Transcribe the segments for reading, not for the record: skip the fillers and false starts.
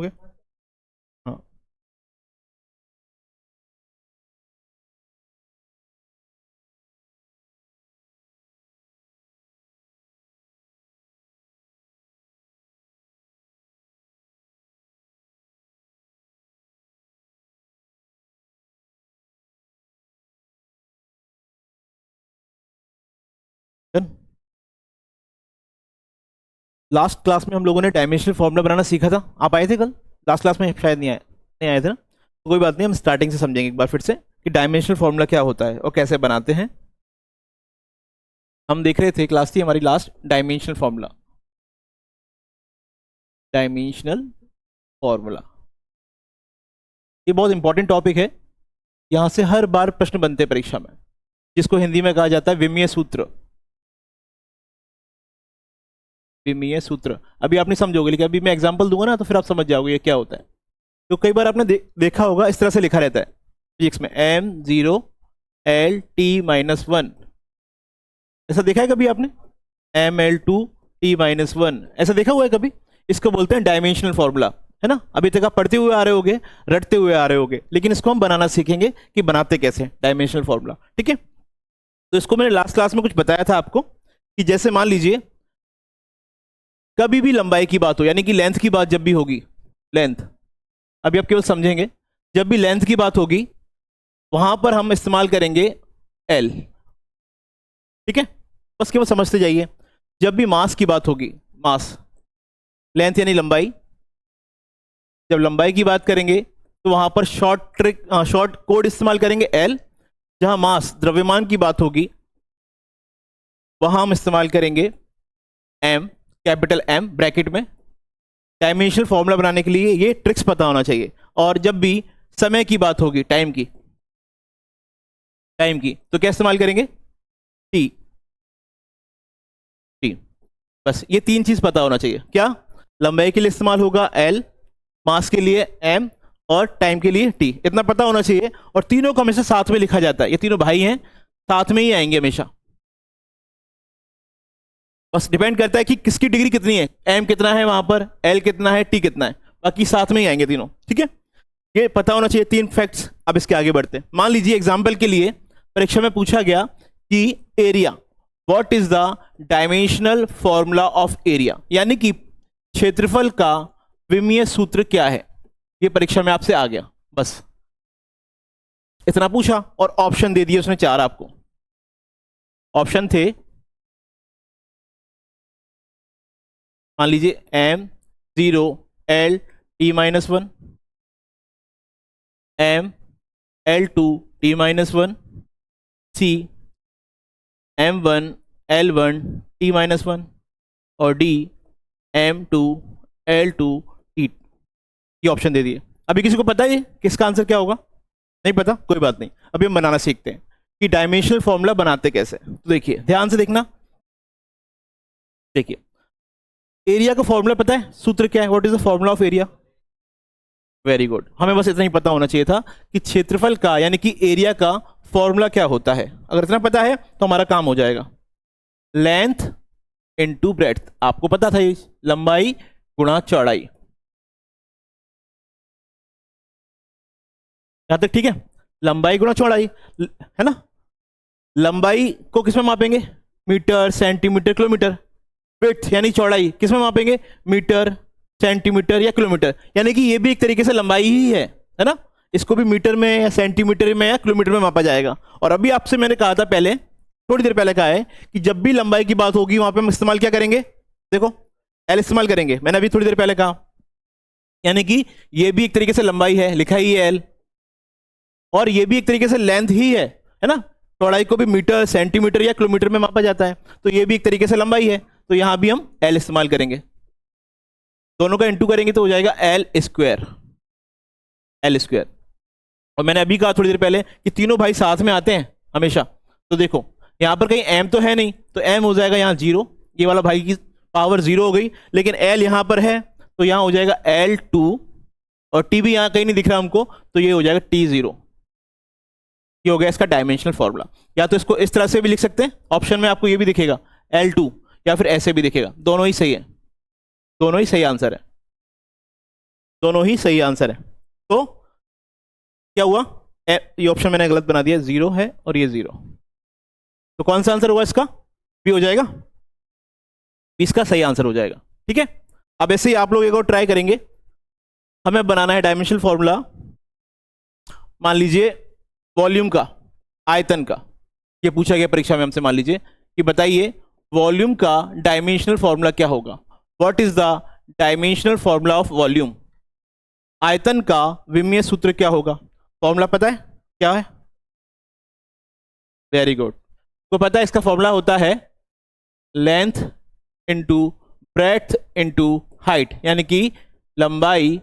Okay. हाँ। Last class में हम लोगों ने डायमेंशनल फॉर्मूला बनाना सीखा था। आप आए थे कल? लास्ट क्लास में शायद नहीं आए थे ना? तो कोई बात नहीं, हम स्टार्टिंग से समझेंगे एक बार फिर से कि डायमेंशनल फॉर्मूला क्या होता है और कैसे बनाते हैं। हम देख रहे थे, क्लास थी हमारी last, dimensional formula. Dimensional formula ये बहुत इंपॉर्टेंट टॉपिक है। यहाँ से हर बार प्रश्न बनते हैं परीक्षा में, जिसको हिंदी में कहा जाता है विमीय सूत्र। विमीय सूत्र अभी आप नहीं समझोगे, लेकिन अभी मैं एग्जांपल दूंगा ना तो फिर आप समझ जाओगे ये क्या होता है। तो कई बार आपने देखा होगा, इस तरह से लिखा रहता है फिजिक्स में, m0 L t-1। ऐसा देखा है कभी आपने? ml2t-1 ऐसा देखा हुआ है कभी? इसको बोलते हैं डायमेंशनल फॉर्मूला, है ना? अभी तक आप पढ़ते हुए आ रहे होगे, रटते हुए आ रहे होगे, लेकिन इसको हम बनाना सीखेंगे कि बनाते कैसे डायमेंशनल फॉर्मूला। ठीक है, तो इसको मैंने लास्ट क्लास में कुछ बताया था आपको कि जैसे मान लीजिए कभी भी लंबाई की बात हो, यानी कि लेंथ की बात जब भी होगी, लेंथ, अभी आप केवल समझेंगे, जब भी लेंथ की बात होगी वहां पर हम इस्तेमाल करेंगे एल। ठीक है, बस केवल समझते जाइए। जब भी मास की बात होगी, मास, लेंथ यानी लंबाई, जब लंबाई की बात करेंगे तो वहां पर शॉर्ट कोड इस्तेमाल करेंगे एल। जहां मास, द्रव्यमान की बात होगी, वहां हम इस्तेमाल करेंगे एम, कैपिटल एम ब्रैकेट में। डायमेंशनल फॉर्मूला बनाने के लिए ये ट्रिक्स पता होना चाहिए। और जब भी समय की बात होगी, टाइम की, तो क्या इस्तेमाल करेंगे? टी। टी, बस ये तीन चीज पता होना चाहिए। क्या? लंबाई के लिए इस्तेमाल होगा एल, मास के लिए एम, और टाइम के लिए टी। इतना पता होना चाहिए। और तीनों को हमेशा साथ में लिखा जाता है, ये तीनों भाई हैं, साथ में ही आएंगे हमेशा। बस डिपेंड करता है कि किसकी डिग्री कितनी है, एम कितना है वहां पर, एल कितना है, टी कितना है, बाकी साथ में ही आएंगे तीनों। ठीक है, ये पता होना चाहिए तीन फैक्ट्स। अब इसके आगे बढ़ते हैं। मान लीजिए एग्जाम्पल के लिए परीक्षा में पूछा गया कि area, what is the dimensional formula of area, यानी कि क्षेत्रफल का विमीय सूत्र क्या है। ये परीक्षा में आपसे आ गया, बस इतना पूछा और ऑप्शन दे दिए उसने चार आपको। ऑप्शन थे, मान लीजिए m0 L t-1, m(L2t-1), c m1L1t-1 और d m2L2t। ये ऑप्शन दे दिए। अभी किसी को पता है किसका आंसर क्या होगा? नहीं पता, कोई बात नहीं, अभी हम बनाना सीखते हैं कि डायमेंशनल फॉर्मूला बनाते कैसे। तो देखिए, ध्यान से देखना। देखिए, एरिया का फॉर्मूला पता है, सूत्र क्या है? What is the formula of area? Very good, हमें बस इतना ही पता होना चाहिए था कि क्षेत्रफल का, यानी कि एरिया का फॉर्मूला क्या होता है। अगर इतना पता है तो हमारा काम हो जाएगा। लेंथ इनटू ब्रेड्थ, आपको पता था ये, लंबाई गुणा चौड़ाई। यहां तक ठीक है? लंबाई गुणा चौड़ाई, है ना? लंबाई को किसमें मापेंगे? Metre, centimetre, kilometre. विड्थ यानी चौड़ाई किसमें मापेंगे? मीटर, सेंटीमीटर या किलोमीटर। यानी कि ये भी एक तरीके से लंबाई ही है ना? इसको भी मीटर में या सेंटीमीटर में या किलोमीटर में मापा जाएगा। और अभी आपसे मैंने कहा था पहले, थोड़ी देर पहले कहा है कि जब भी लंबाई की बात होगी वहां पे हम इस्तेमाल क्या करेंगे? देखो, एल इस्तेमाल करेंगे, मैंने अभी थोड़ी देर पहले कहा। यानी कि ये भी एक तरीके से लंबाई है, लिखा ही है एल, और ये भी एक तरीके से लेंथ ही है ना? चौड़ाई को भी मीटर, सेंटीमीटर या किलोमीटर में मापा जाता है, तो ये भी एक तरीके से लंबाई है, तो यहां भी हम एल इस्तेमाल करेंगे। दोनों का इंटू करेंगे तो हो जाएगा एल स्क्वायर। L square. और मैंने अभी कहा थोड़ी देर पहले कि तीनों भाई साथ में आते हैं हमेशा। तो देखो, यहां पर कहीं एम तो है नहीं, तो एम हो जाएगा यहाँ 0, ये वाला भाई की पावर 0 हो गई। लेकिन एल यहां पर है तो यहां हो जाएगा L2, और टी भी यहां कहीं नहीं दिख रहा हमको, तो ये हो जाएगा T0। ये हो गया इसका डायमेंशनल फॉर्मूला। या तो इसको इस तरह से भी लिख सकते हैं, ऑप्शन में आपको ये भी दिखेगा L2, या फिर ऐसे भी दिखेगा। दोनों ही सही है, दोनों ही सही आंसर है। दोनों ही सही आंसर है। तो क्या हुआ, ये ऑप्शन मैंने गलत बना दिया, 0 है और ये 0, तो कौन सा आंसर हुआ इसका, बी हो जाएगा, इसका सही आंसर हो जाएगा। ठीक है, अब ऐसे ही आप लोग एक और ट्राई करेंगे। हमें बनाना है डायमेंशनल फॉर्मूला, मान लीजिए वॉल्यूम का, आयतन का, ये पूछा गया परीक्षा में हमसे, मान लीजिए कि बताइए वॉल्यूम का डायमेंशनल फॉर्मूला क्या होगा, what is the dimensional formula of volume, आयतन का विमीय सूत्र क्या होगा, फॉर्मूला पता है क्या है, वेरी गुड, तो पता है इसका फॉर्मूला होता है length into breadth into height, यानी कि लंबाई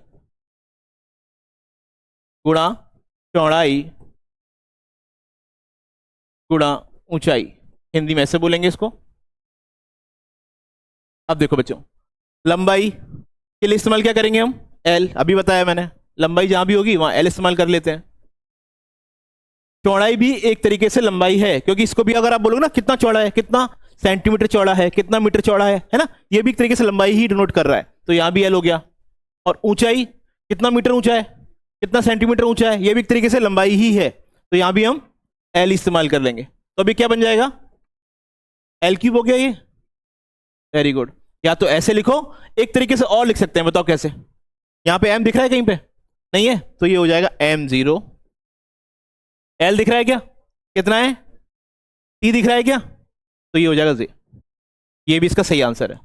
गुणा चौड़ाई गुणा ऊंचाई, हिंदी में ऐसे बोलेंगे इसको। अब देखो बच्चों, लंबाई के लिए इस्तेमाल क्या करेंगे हम, एल, अभी बताया मैंने, लंबाई जहां भी होगी वहां एल इस्तेमाल कर लेते हैं। चौड़ाई भी एक तरीके से लंबाई है, क्योंकि इसको भी अगर आप बोलोगे ना कितना चौड़ा है, कितना सेंटीमीटर चौड़ा है, कितना मीटर चौड़ा है ना, ये भी एक तरीके से लंबाई ही डिनोट कर रहा है, तो यहां भी एल हो गया। और ऊंचाई, कितना मीटर ऊंचा है, कितना सेंटीमीटर ऊंचा है, ये भी एक तरीके से लंबाई ही है, तो यहां भी हम एल इस्तेमाल कर लेंगे। तो अभी क्या बन जाएगा, एल क्यूब हो गया ये, वेरी गुड। या तो ऐसे लिखो, एक तरीके से और लिख सकते हैं, बताओ कैसे, यहां पे एम दिख रहा है कहीं पे, नहीं है, तो ये हो जाएगा m0, एल दिख रहा है क्या, कितना है, टी दिख रहा है क्या, तो ये हो जाएगा z, ये भी इसका सही आंसर है।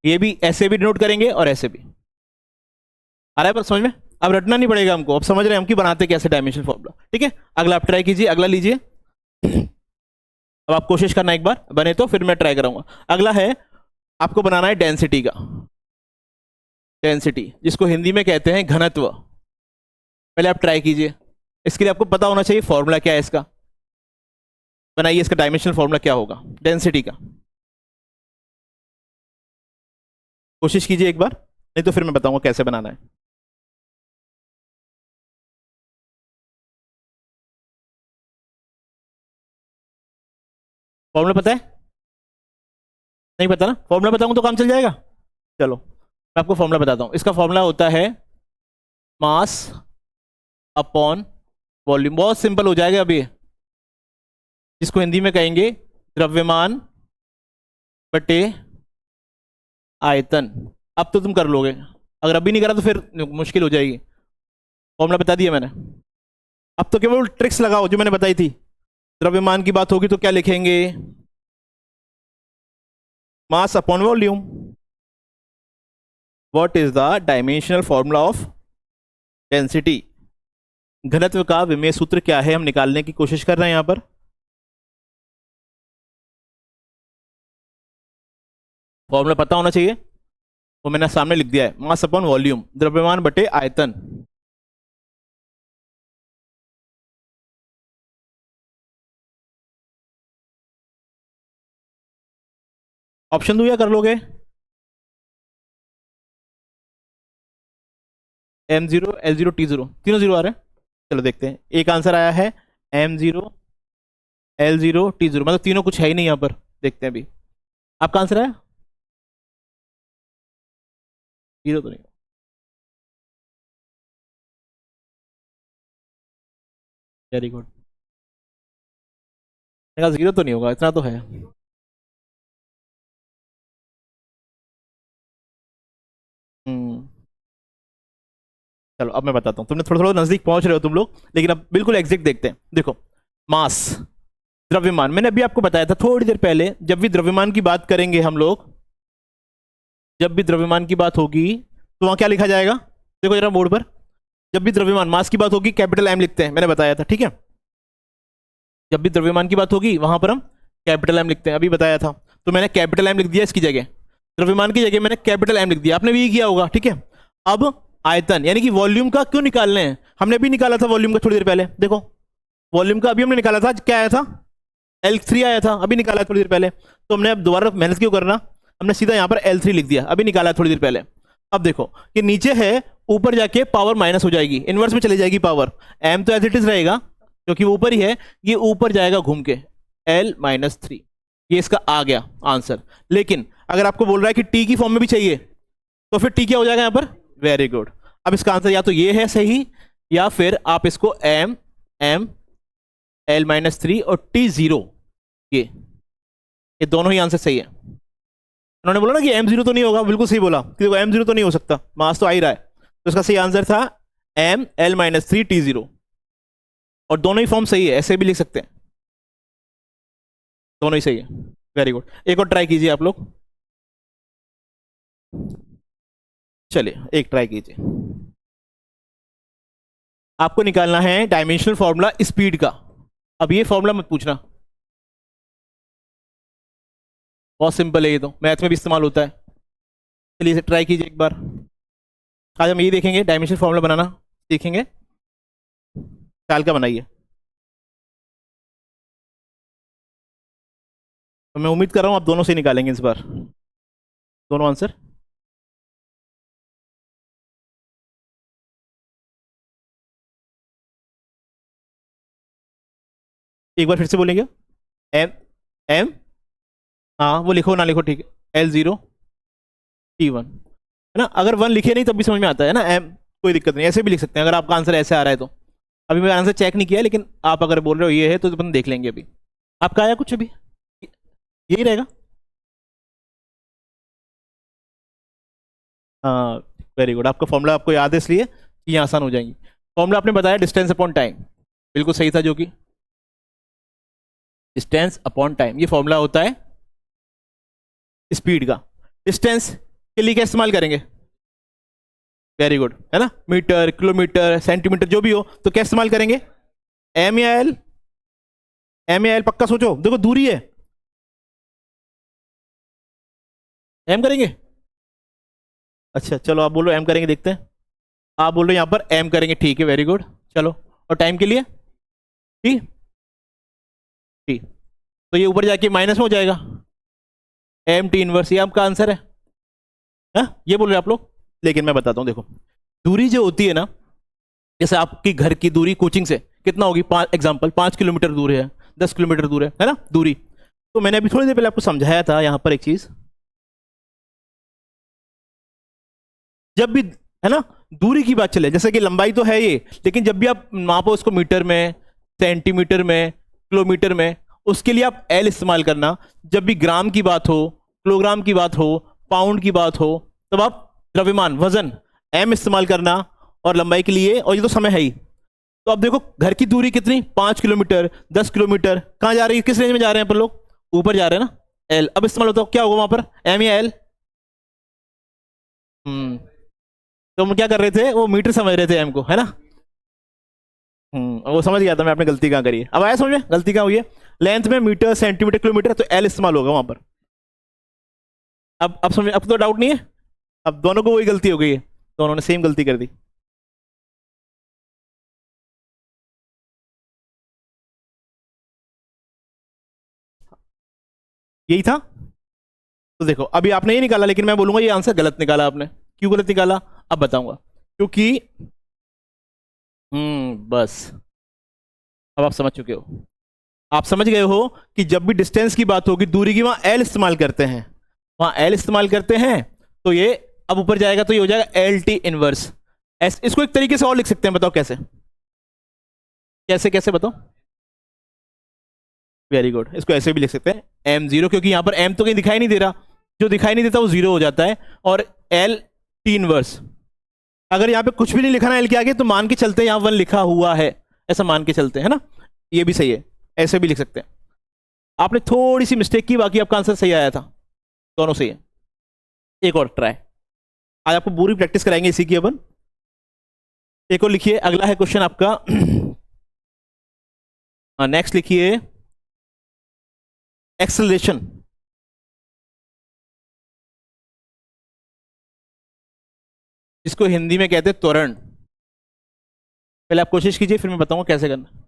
ये भी ऐसे भी डिनोट करेंगे और ऐसे भी, आ रहा है पर समझ में, अब रटना नहीं पड़ेगा हमको, अब समझ रहे हैं हम कि बनाते कैसे डायमेंशनल फॉर्मूला। ठीक है, अगला आप ट्राई कीजिए, अगला लीजिए। अब आप कोशिश करना एक बार, बने तो फिर मैं ट्राई कराऊंगा। अगला है, आपको बनाना है डेंसिटी का, डेंसिटी जिसको हिंदी में कहते हैं घनत्व। पहले आप ट्राई कीजिए, इसके लिए आपको पता होना चाहिए फॉर्मूला क्या है इसका, बनाइए इसका डायमेंशनल फॉर्मूला क्या होगा डेंसिटी का, कोशिश कीजिए एक बार, नहीं तो फिर मैं बताऊंगा कैसे बनाना है। फॉर्मूला पता है, नहीं पता ना, फॉर्मूला बताऊंगा तो काम चल जाएगा। चलो मैं आपको फॉर्मूला बताता हूं, इसका फॉर्मूला होता है मास अपॉन वॉल्यूम, बहुत सिंपल हो जाएगा अभी, जिसको हिंदी में कहेंगे द्रव्यमान बटे आयतन। अब तो तुम कर लोगे, अगर अभी नहीं करा तो फिर मुश्किल हो जाएगी। फॉर्मूला बता दिया मैंने, अब तो केवल ट्रिक्स लगाओ जो मैंने बताई थी। द्रव्यमान की बात होगी तो क्या लिखेंगे, mass upon volume. What is the dimensional formula of density, घनत्व का विमेय सूत्र क्या है, हम निकालने की कोशिश कर रहे हैं यहां पर। फॉर्मूला पता होना चाहिए, वो मैंने सामने लिख दिया है, मास अपॉन वॉल्यूम, द्रव्यमान बटे आयतन। ऑप्शन दो या कर लोगे, m0 l0 t0, तीनों जीरो आ रहे हैं। चलो देखते हैं, एक आंसर आया है m0 l0 t0, मतलब तीनों कुछ है ही नहीं यहां पर, देखते हैं अभी आपका आंसर आया, जीरो तो नहीं, वेरी गुड, जीरो तो नहीं होगा, इतना तो है। हम्म, चलो अब मैं बताता हूँ, तुमने थोड़ा थोड़ा नजदीक पहुंच रहे हो तुम लोग, लेकिन अब बिल्कुल एग्जैक्ट देखते हैं। देखो, मास, द्रव्यमान, मैंने अभी आपको बताया था थोड़ी देर पहले, जब भी द्रव्यमान की बात करेंगे हम लोग, जब भी द्रव्यमान की बात होगी तो वहां क्या लिखा जाएगा, देखो जरा बोर्ड पर, जब भी द्रव्यमान मास की बात होगी कैपिटल एम लिखते हैं, मैंने बताया था। ठीक है, जब भी द्रव्यमान की बात होगी वहां पर हम कैपिटल एम लिखते हैं, अभी बताया था, तो मैंने कैपिटल एम लिख दिया इसकी जगह, द्रव्यमान की जगह मैंने कैपिटल एम लिख दिया, आपने भी किया होगा। ठीक है, अब आयतन यानी कि वॉल्यूम का क्यों निकालने हैं, हमने भी निकाला था वॉल्यूम का थोड़ी देर पहले, देखो वॉल्यूम का अभी हमने निकाला था, क्या आया था, L3 आया था, अभी निकाला थोड़ी देर पहले, तो हमने अब दोबारा मेहनत क्यों करना, हमने सीधा यहाँ पर L3 लिख दिया, अभी निकाला थोड़ी देर पहले। अब देखो कि नीचे है, ऊपर जाके पावर माइनस हो जाएगी, इनवर्स में चली जाएगी पावर, m तो एज इट इज रहेगा क्योंकि वो ऊपर ही है, ये ऊपर जाएगा घूम के L-3, ये इसका आ गया आंसर। लेकिन अगर आपको बोल रहा है कि t की फॉर्म में भी चाहिए तो फिर t क्या हो जाएगा यहाँ पर, वेरी गुड, अब इसका आंसर या तो ये है सही, या फिर आप इसको m l-3 और t0, ये दोनों ही आंसर सही है। उन्होंने बोला ना कि m0 तो नहीं होगा, बिल्कुल सही बोला कि देखो m0 तो नहीं हो सकता, मास तो आ ही रहा है, तो इसका सही आंसर था m l-3 t0। और दोनों ही फॉर्म सही है, ऐसे भी लिख सकते हैं, दोनों ही सही है। वेरी गुड, एक और ट्राई कीजिए आप लोग, चलिए एक ट्राई कीजिए। आपको निकालना है डायमेंशनल फॉर्मूला स्पीड का। अब ये फॉर्मूला मत पूछना, बहुत सिंपल है, ये तो मैथ में भी इस्तेमाल होता है। चलिए इसे ट्राई कीजिए एक बार। आज हम ये देखेंगे, डायमेंशनल फॉर्मूला बनाना सीखेंगे, साल का बनाइए। तो मैं उम्मीद कर रहा हूँ आप दोनों से निकालेंगे इस बार, दोनों आंसर। एक बार फिर से बोलेंगे, एम एम हाँ वो लिखो ना लिखो ठीक है, l0 t1, है ना। अगर 1 लिखे नहीं तब भी समझ में आता है ना, एम कोई दिक्कत नहीं, ऐसे भी लिख सकते हैं अगर आपका आंसर ऐसे आ रहा है तो। अभी मैं आंसर चेक नहीं किया, लेकिन आप अगर बोल रहे हो ये है तो अपन देख लेंगे अभी। आपका आया कुछ अभी, यही रहेगा। हाँ वेरी गुड, आपका फॉर्मूला आपको याद है इसलिए ये आसान हो जाएंगी। फॉर्मूला आपने बताया डिस्टेंस अपॉन टाइम, बिल्कुल सही था, जो कि डिस्टेंस अपॉन टाइम ये फॉर्मूला होता है स्पीड का। डिस्टेंस के लिए क्या इस्तेमाल करेंगे, वेरी गुड, है ना, मीटर किलोमीटर सेंटीमीटर जो भी हो, तो क्या इस्तेमाल करेंगे, एम या एल, एम या एल, पक्का सोचो, देखो दूरी है, एम करेंगे। अच्छा चलो आप बोलो एम करेंगे, देखते हैं। आप बोल रहे हो यहाँ पर एम करेंगे, ठीक है वेरी गुड, चलो। और टाइम के लिए ठीक ठीक, तो ये ऊपर जाके माइनस में हो जाएगा, एम टी इनवर्स, ये आपका आंसर है। ये बोल रहे आप लोग, लेकिन मैं बताता हूँ, देखो दूरी जो होती है ना, जैसे आपकी घर की दूरी कोचिंग से कितना होगी, 5 किलोमीटर दूर है, 10 किलोमीटर दूर है ना दूरी। तो मैंने अभी थोड़ी देर पहले आपको समझाया था यहाँ पर एक चीज, जब भी, है ना, दूरी की बात चले, जैसे कि लंबाई तो है ये, लेकिन जब भी आप मापो उसको मीटर में, सेंटीमीटर में, किलोमीटर में, उसके लिए आप एल इस्तेमाल करना। जब भी ग्राम की बात हो, किलोग्राम की बात हो, पाउंड की बात हो, तब आप द्रव्यमान वजन एम इस्तेमाल करना, और लंबाई के लिए, और ये तो समय है ही। तो अब देखो घर की दूरी कितनी, 5 किलोमीटर, 10 किलोमीटर, कहाँ जा रही है, किस रेंज में जा रहे हैं अपन लोग, ऊपर जा रहे हैं ना, एल। अब इस्तेमाल होता है क्या होगा वहां पर, एम या एल। हम्म, तो हम क्या कर रहे थे, वो मीटर समझ रहे थे एम को, है ना। वो समझ गया था मैं, आपने गलती कहाँ करी है, अब आया समझ में गलती कहाँ हुई है। लेंथ में मीटर सेंटीमीटर किलोमीटर, तो एल इस्तेमाल होगा वहां पर। अब समझ, अब तो डाउट नहीं है, अब दोनों को वही गलती हो गई है, दोनों ने सेम गलती कर दी। यही था। तो देखो अभी आपने ये निकाला, लेकिन मैं बोलूंगा ये आंसर गलत निकाला आपने। क्यों गलत निकाला, अब बताऊंगा, क्योंकि बस अब आप समझ चुके हो, आप समझ गए हो कि जब भी डिस्टेंस की बात होगी, दूरी की, वहां एल इस्तेमाल करते हैं, वहां एल इस्तेमाल करते हैं। तो ये अब ऊपर जाएगा तो ये हो जाएगा एल टी इनवर्स। इसको एक तरीके से और लिख सकते हैं, बताओ कैसे, कैसे कैसे बताओ। वेरी गुड, इसको ऐसे भी लिख सकते हैं, m0, क्योंकि यहां पर m तो कहीं दिखाई नहीं दे रहा, जो दिखाई नहीं देता वो 0 हो जाता है, और एल टी इनवर्स। अगर यहाँ पे कुछ भी नहीं लिखा ना एल के आगे, तो मान के चलते हैं यहाँ 1 लिखा हुआ है, ऐसा मान के चलते हैं, है ना, ये भी सही है, ऐसे भी लिख सकते हैं। आपने थोड़ी सी मिस्टेक की, बाकी आपका आंसर सही आया था, दोनों सही है। एक और ट्राई, आज आपको पूरी प्रैक्टिस कराएंगे इसी की अपन। एक और लिखिए, अगला है क्वेश्चन आपका, नेक्स्ट लिखिए, एक्सेलरेशन, जिसको हिंदी में कहते हैं त्वरण। पहले आप कोशिश कीजिए, फिर मैं बताऊंगा कैसे करना।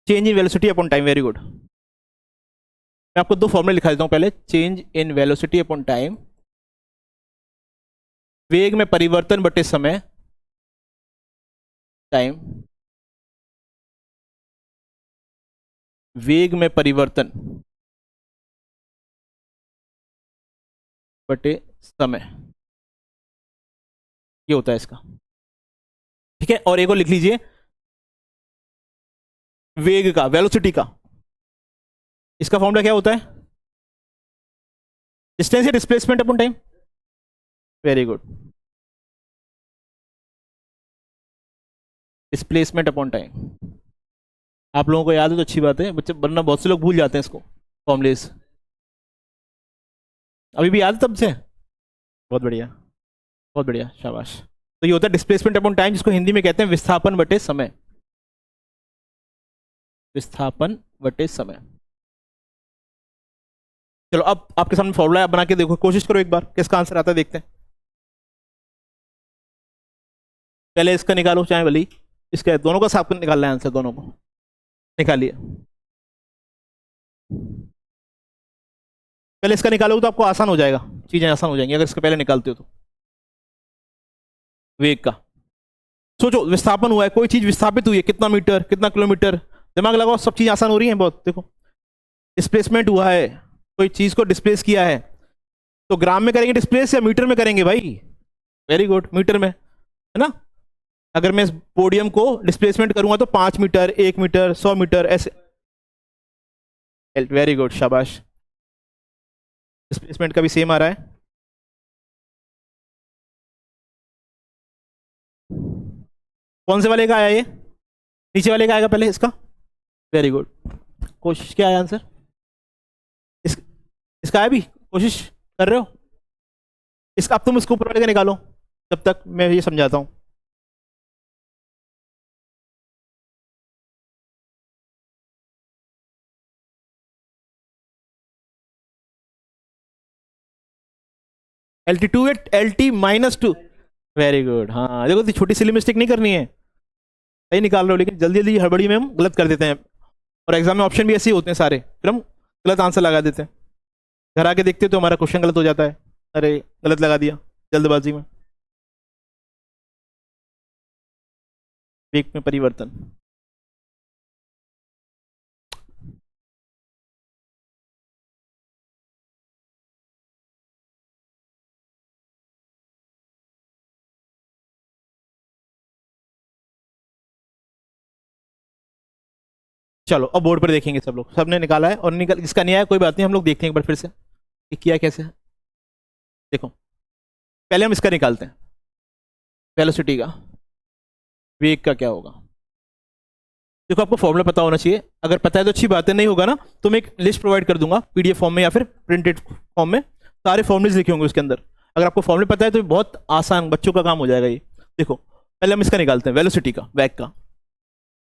Change in velocity upon time, very good. मैं आपको दो फॉर्मूले लिखा देता हूं पहले, change in velocity upon time, वेग में परिवर्तन बटे समय, टाइम, वेग में परिवर्तन बटे समय। ये होता है इसका, ठीक है। और एक और लिख लीजिए, वेग का, वेलोसिटी का, इसका फॉर्मूला क्या होता है? डिस्टेंस या displacement upon time. Very good, displacement upon time. आप लोगों को याद है तो अच्छी बात है बच्चे, वरना बहुत से लोग भूल जाते हैं इसको, फॉर्मूलेस। अभी भी याद है तब से? बहुत बढ़िया, बहुत बढ़िया, शाबाश। तो ये होता है डिस्प्लेसमेंट अपॉन टाइम, जिसको हिंदी में कहते हैं विस्थापन बटे समय। विस्थापन बटे समय। चलो अब आपके सामने फॉर्मूला बना के देखो, कोशिश करो एक बार, किसका आंसर आता है देखते हैं। पहले इसका निकालो, चाहे भली इसका, दोनों का साफ निकालना है आंसर, दोनों को निकालिए। पहले इसका निकालोगे तो आपको आसान हो जाएगा, चीजें आसान हो जाएंगी अगर इसका पहले निकालते हो तो। वेग का सोचो, विस्थापन हुआ है, कोई चीज विस्थापित हुई है, कितना मीटर, कितना किलोमीटर, दिमाग लगाओ, सब चीज आसान हो रही है बहुत। देखो, डिस्प्लेसमेंट हुआ है, कोई चीज को डिस्प्लेस किया है, तो ग्राम में करेंगे डिस्प्लेस या मीटर में करेंगे भाई? वेरी गुड, मीटर में, है ना। अगर मैं इस पोडियम को डिस्प्लेसमेंट करूंगा तो 5 मीटर, 1 मीटर, 100 मीटर, ऐसे। वेरी गुड, शाबाश। डिस्प्लेसमेंट का भी सेम आ रहा है। कौन से वाले का आया ये? नीचे वाले का आएगा पहले इसका। वेरी गुड, कोशिश, क्या आया आंसर? इस इसका आया भी, कोशिश कर रहे हो इसका? अब तुम इसको ऊपर वाले का निकालो, जब तक मैं ये समझाता हूं। LT2 LT-2। वेरी गुड, हाँ देखो, छोटी सी मिस्टेक नहीं करनी है, सही निकाल रहे हो, लेकिन जल्दी जल्दी हड़बड़ी में हम गलत कर देते हैं, और एग्जाम में ऑप्शन भी ऐसे ही होते हैं सारे, फिर हम गलत आंसर लगा देते हैं। घर आके देखते तो हमारा क्वेश्चन गलत हो जाता है, अरे गलत लगा दिया जल्दबाजी में। वेग में परिवर्तन, चलो अब बोर्ड पर देखेंगे सब लोग, सबने निकाला है, और निकल इसका नहीं आया कोई बात नहीं, हम लोग देखते हैं एक बार फिर से कि किया कैसे है। देखो, पहले हम इसका निकालते हैं, वेलोसिटी का, वेग का क्या होगा। देखो, आपको फॉर्मूला पता होना चाहिए, अगर पता है तो अच्छी बात है, नहीं होगा ना तो मैं एक लिस्ट प्रोवाइड कर दूंगा PDF फॉर्म में या फिर प्रिंटेड फॉर्म में, सारे फॉर्मूलेज लिखे होंगे उसके अंदर। अगर आपको फॉर्मूला पता है तो बहुत आसान, बच्चों का काम हो जाएगा ये। देखो, पहले हम इसका निकालते हैं, वेलोसिटी का, वेग का।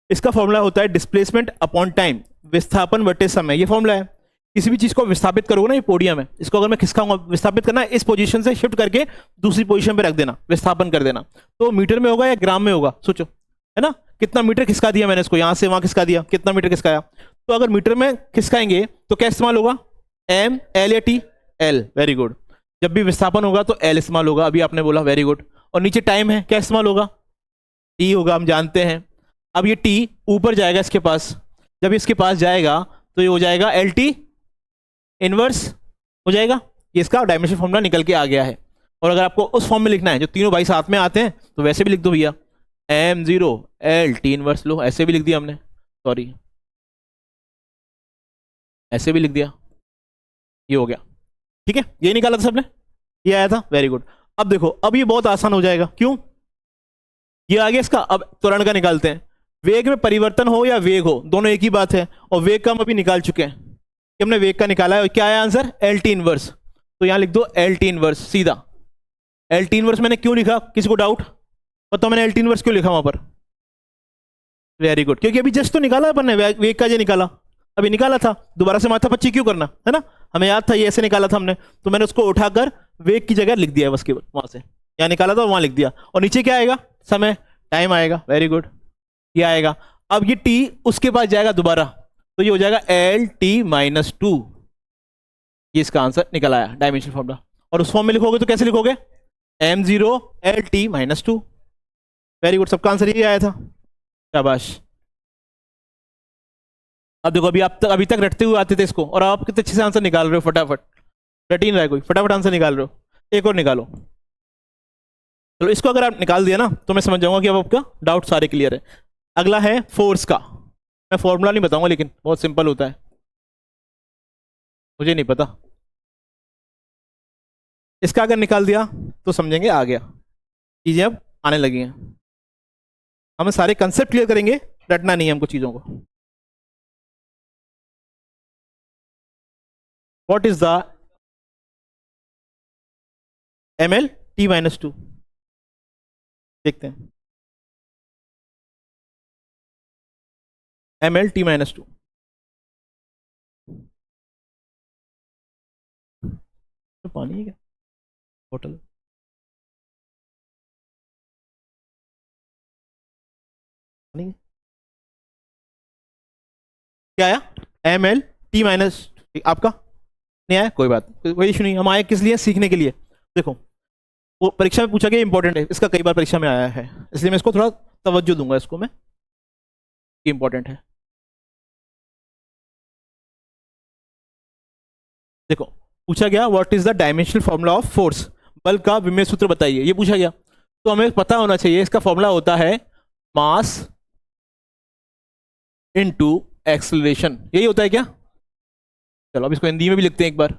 इसका फॉर्मूला होता है डिस्प्लेसमेंट अपॉन टाइम, विस्थापन बटे समय, ये फॉर्मूला है। किसी भी चीज को विस्थापित करोगे ना, ये पोडियम है, इसको अगर मैं खिसकाऊंगा, विस्थापित करना, इस पोजीशन से शिफ्ट करके दूसरी पोजीशन पे रख देना, विस्थापन कर देना, तो मीटर में होगा या ग्राम में होगा, सोचो, है ना। कितना मीटर खिसका दिया मैंने इसको, यहां से वहां खिसका दिया, कितना मीटर खिसकाया। तो अगर मीटर में खिसकाएंगे तो क्या इस्तेमाल होगा? M, L या T? L, very good. जब भी विस्थापन होगा तो L इस्तेमाल होगा, अभी आपने बोला, वेरी गुड। और नीचे टाइम है, क्या इस्तेमाल होगा? T होगा, हम जानते हैं। अब ये T ऊपर जाएगा इसके पास, जब इसके पास जाएगा तो ये हो जाएगा LT इनवर्स हो जाएगा। ये इसका डायमेंशन फॉर्मूला निकल के आ गया है। और अगर आपको उस फॉर्म में लिखना है जो तीनों भाई साथ में आते हैं, तो वैसे भी लिख दो भैया, M0 LT इनवर्स, लो ऐसे भी लिख दिया हमने, सॉरी ऐसे भी लिख दिया, ये हो गया, ठीक है। ये निकाला था सबने, ये आया था, वेरी गुड। अब देखो, अब ये बहुत आसान हो जाएगा, क्यों? ये आ गया इसका। अब त्वरण का निकालते हैं, वेग में परिवर्तन हो या वेग हो, दोनों एक ही बात है, और वेग का हम अभी निकाल चुके हैं, हमने वेग का निकाला है, और क्या आया आंसर? LT inverse. तो यहां लिख दो LT इनवर्स सीधा। LT इनवर्स मैंने क्यों लिखा, किसी को डाउट बताओ, मैंने LT इनवर्स क्यों लिखा वहां पर? वेरी गुड, क्योंकि अभी जस्ट तो निकाला अपन ने, वेग का जो निकाला, अभी निकाला था, दोबारा से माथा पच्ची क्यों करना, है ना। हमें याद था ये ऐसे निकाला था हमने, तो मैंने उसको उठाकर वेग की जगह लिख दिया है, बस केवल वहां से, यहाँ निकाला था वहां लिख दिया। और नीचे क्या आएगा? समय, टाइम आएगा, वेरी गुड, ये आएगा। अब ये T उसके पास जाएगा दोबारा, तो ये हो जाएगा LT-2, ये इसका आंसर निकल आया, डायमेंशन फॉर्मूला। और उस फॉर्म में लिखोगे तो कैसे लिखोगे? M0 LT-2, वेरी गुड, सबका आंसर ये आया था, शाबाश। अब देखो, अभी तक रटते हुए आते थे इसको, और आप कितने अच्छे से आंसर निकाल रहे हो, फटाफट, रट ही नहीं रहा है कोई, फटाफट आंसर निकाल रहे हो। एक और निकालो, चलो इसको अगर आप निकाल दिया ना तो मैं समझ जाऊंगा कि अब आपका डाउट सारे क्लियर है। अगला है फोर्स का। मैं फॉर्मूला नहीं बताऊंगा लेकिन बहुत सिंपल होता है, मुझे नहीं पता। इसका अगर निकाल दिया तो समझेंगे आ गया, चीजें अब आने लगी हैं। हमें सारे कंसेप्ट क्लियर करेंगे, रटना नहीं है हमको चीजों को। What is the ml t-2? देखते हैं ml t-2। तो पानी है क्या बोतल? पानी है? क्या आया? ml t-, आपका नहीं आया, कोई बात नहीं, कोई इशू नहीं। हम आए किस लिए? सीखने के लिए। देखो वो परीक्षा में पूछा गया, इंपॉर्टेंट है, इसका कई बार परीक्षा में आया है, इसलिए मैं इसको थोड़ा तवज्जो दूंगा इसको मैं, इंपॉर्टेंट है। देखो पूछा गया what is the dimensional formula of force, बल का विमेय सूत्र बताइए, ये पूछा गया। तो हमें पता होना चाहिए इसका फॉर्मूला होता है मास इनटू एक्सेलरेशन, यही होता है क्या? चलो अब इसको हिंदी में भी लिखते हैं एक बार।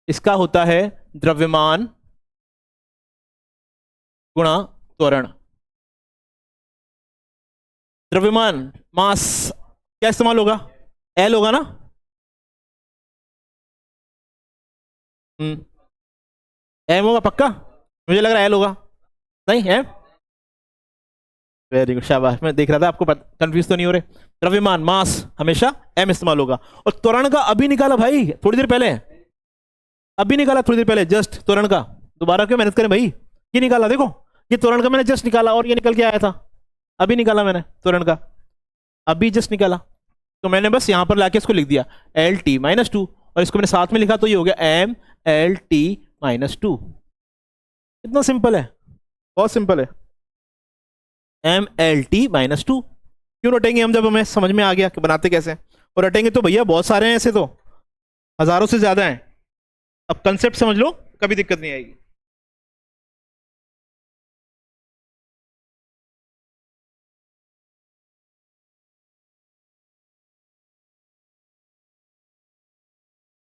इसका होता है द्रव्यमान गुणा त्वरण। द्रव्यमान मास क्या इस्तेमाल होगा? एल होगा ना? एम होगा पक्का? मुझे लग रहा है एल होगा। नहीं एम? वेरी गुड, शाबाश। मैं देख रहा था आपको कंफ्यूज तो नहीं हो रहे। द्रव्यमान मास हमेशा एम इस्तेमाल होगा। और त्वरण का अभी निकाला भाई, थोड़ी देर पहले, अभी निकाला थोड़ी देर पहले जस्ट त्वरण का। दोबारा क्यों मेहनत करें भाई, ये निकाला देखो, ये त्वरण का मैंने जस्ट निकाला और ये निकल के आया था, अभी निकाला मैंने त्वरण का, अभी जस्ट निकाला। तो मैंने बस यहां पर लाके इसको लिख दिया L t-2, और इसको मैंने साथ में लिखा तो ये हो गया ML t-2। इतना सिंपल है, बहुत सिंपल है। ML t-2 क्यों रटेंगे हम, जब हमें समझ में आ गया कि बनाते कैसे हैं। और रटेंगे तो भैया बहुत सारे हैं ऐसे, तो हजारों से ज्यादा हैं। अब कंसेप्ट समझ लो, कभी दिक्कत नहीं आएगी।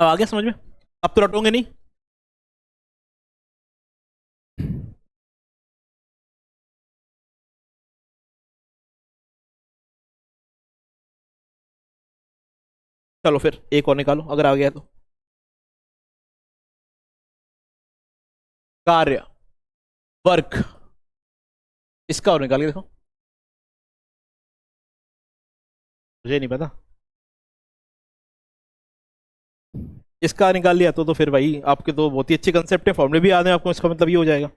अब आ गया समझ में? अब तो रटोगे नहीं। चलो फिर एक और निकालो अगर आ गया तो। कार्य, वर्क, इसका और निकाल के देखो। मुझे नहीं पता, इसका निकाल लिया तो फिर भाई आपके तो बहुत ही अच्छे कंसेप्ट है, फॉर्मूले भी याद है आपको, इसका मतलब ये हो जाएगा।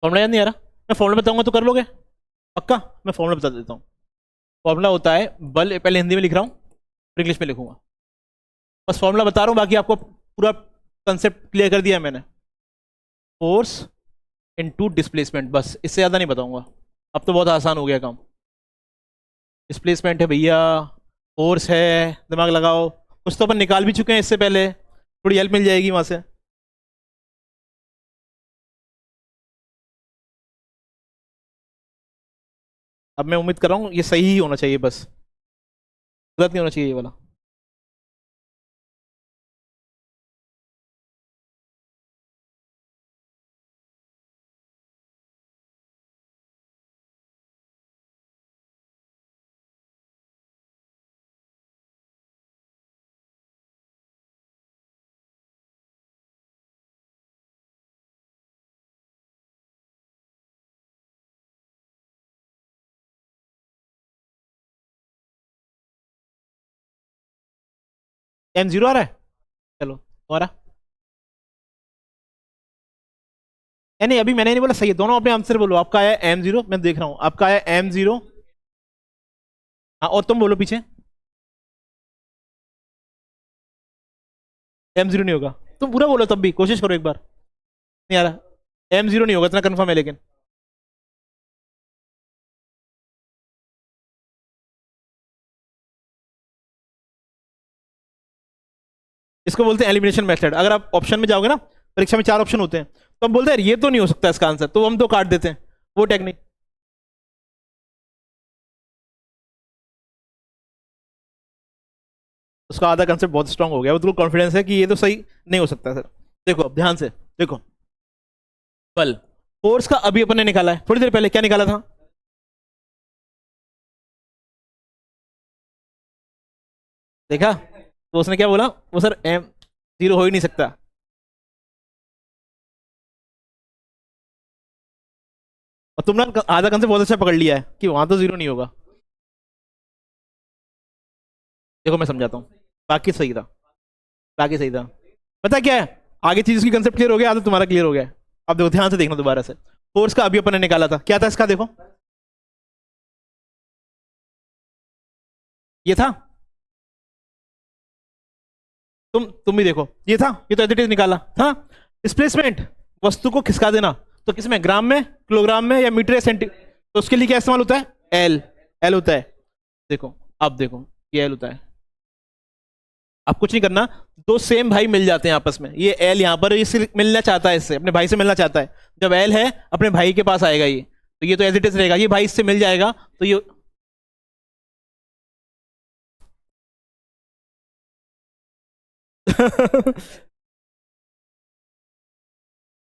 फॉर्मूला याद नहीं आ रहा? मैं फॉर्मूला बताऊंगा तो कर लोगे पक्का? मैं फॉर्मूला बता देता हूँ। फॉर्मूला होता है बल, पहले हिंदी में लिख रहा हूँ फिर इंग्लिश में लिखूंगा। बस फॉर्मूला बता रहा हूँ, बाकी आपको पूरा कंसेप्ट क्लियर कर दिया है मैंने। फोर्स इनटू डिस्प्लेसमेंट, बस इससे ज़्यादा नहीं बताऊंगा। अब तो बहुत आसान हो गया काम। डिस्प्लेसमेंट है भैया, फोर्स है, दिमाग लगाओ। कुछ तो अपन निकाल भी चुके हैं इससे पहले, थोड़ी हेल्प मिल जाएगी वहां से। अब मैं उम्मीद कर रहा हूँ ये सही ही होना चाहिए, बस गलत नहीं होना चाहिए ये वाला। M0 आ रहा है? चलो तुम्हारा। नहीं अभी मैंने नहीं बोला, सही है, दोनों अपने आंसर बोलो। आपका आया M0, मैं देख रहा हूँ, आपका आया M0। हाँ और तुम बोलो पीछे। m0 नहीं होगा। तुम पूरा बोलो तब भी, कोशिश करो एक बार। नहीं आ रहा, m0 नहीं होगा, इतना कंफर्म है लेकिन। इसको बोलते हैं एलिमिनेशन मेथड। अगर आप ऑप्शन में जाओगे ना, परीक्षा में 4 ऑप्शन होते हैं, तो हम बोलते हैं ये तो नहीं हो सकता इसका आंसर, तो हम तो काट देते हैं, वो टेक्निक। उसका आधा कंसेप्ट बहुत स्ट्रांग हो गया, वो तो कॉन्फिडेंस है कि ये तो सही नहीं हो सकता सर। देखो अब ध्यान से देखो, बल फोर्स का अभी अपन ने निकाला है, थोड़ी देर पहले क्या निकाला था? देखा? तो उसने क्या बोला, वो सर m0 हो ही नहीं सकता। और तुमने आधा कंसेप्ट बहुत अच्छा पकड़ लिया है कि वहां तो 0 नहीं होगा। देखो मैं समझाता हूँ, बाकी सही था, बाकी सही था। पता क्या है, आगे चीज की कंसेप्ट क्लियर हो गया, आधा तुम्हारा क्लियर हो गया है। अब देखो ध्यान से देखना दोबारा से, फोर्स का अभी अपन ने निकाला था, क्या था इसका? देखो ये था, तुम भी देखो, ये था, ये तो एज इट इज निकाला था। डिस्प्लेसमेंट, वस्तु को खिसका देना, तो किसमें, ग्राम में, किलोग्राम में, या मीटर या सेंटी, तो उसके लिए क्या इस्तेमाल होता है? एल। एल होता है। देखो अब देखो, ये एल होता है। अब कुछ नहीं करना, दो सेम भाई मिल जाते हैं आपस में, ये एल यहाँ पर इससे मिलना चाहता है, इससे अपने भाई से मिलना चाहता है। जब एल है अपने भाई के पास आएगा ये, तो ये तो एज इट इज रहेगा, ये भाई इससे मिल जाएगा, तो ये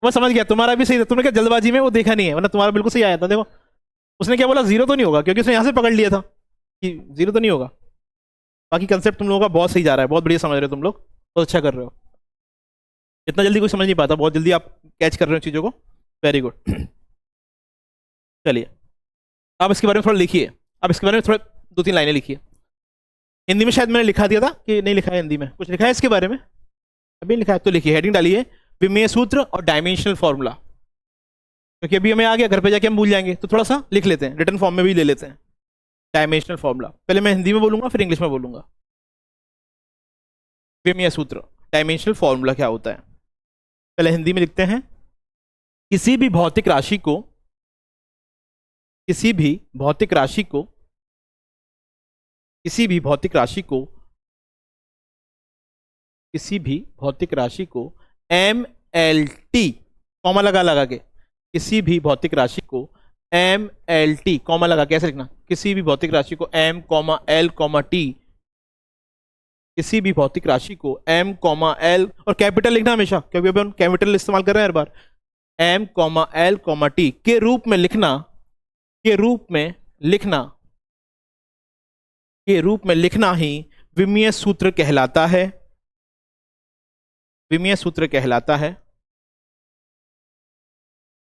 मैं समझ गया, तुम्हारा भी सही था, तुमने क्या जल्दबाजी में वो देखा नहीं है, वरना तुम्हारा बिल्कुल सही आया था। देखो उसने क्या बोला, 0 तो नहीं होगा, क्योंकि उसने यहां से पकड़ लिया था कि 0 तो नहीं होगा। बाकी कंसेप्ट तुम लोगों का बहुत सही जा रहा है, बहुत बढ़िया समझ रहे हो तुम लोग, बहुत अच्छा कर रहे हो। इतना जल्दी कोई समझ नहीं पाता, बहुत जल्दी आप कैच कर रहे हो चीज़ों को, वेरी गुड। चलिए अब इसके बारे में थोड़ा लिखिए, अब इसके बारे में थोड़ा 2-3 लाइनें लिखिए। हिंदी में शायद मैंने लिखा दिया था कि नहीं लिखा है, हिंदी में कुछ लिखा है इसके बारे में? अभी लिखा है तो लिखिए, हेडिंग डालिए, विमेय सूत्र और डायमेंशनल फॉर्मूला। क्योंकि अभी हमें आ गया, घर पे जाके हम भूल जाएंगे, तो थोड़ा सा लिख लेते हैं, रिटर्न फॉर्म में भी ले लेते हैं। डायमेंशनल फॉर्मूला पहले मैं हिंदी में बोलूंगा, फिर इंग्लिश में बोलूंगा। विमेय सूत्र, डायमेंशनल फॉर्मूला क्या होता है, पहले हिंदी में लिखते हैं। किसी भी भौतिक राशि को, किसी भी भौतिक राशि को, किसी भी भौतिक राशि को, किसी भी भौतिक राशि को एम एल टी, कॉमा लगा लगा के, किसी भी भौतिक राशि को एम एल टी कॉमा लगा के, ऐसे लिखना, किसी भी भौतिक राशि को M comma L comma T, किसी भी भौतिक राशि को एम कॉमा एल, और कैपिटल लिखना हमेशा, क्योंकि अभी हम कैपिटल इस्तेमाल कर रहे हैं हर बार, M comma L comma T के रूप में लिखना, के रूप में लिखना, के रूप में लिखना ही विमीय सूत्र कहलाता है, विमीय सूत्र कहलाता है,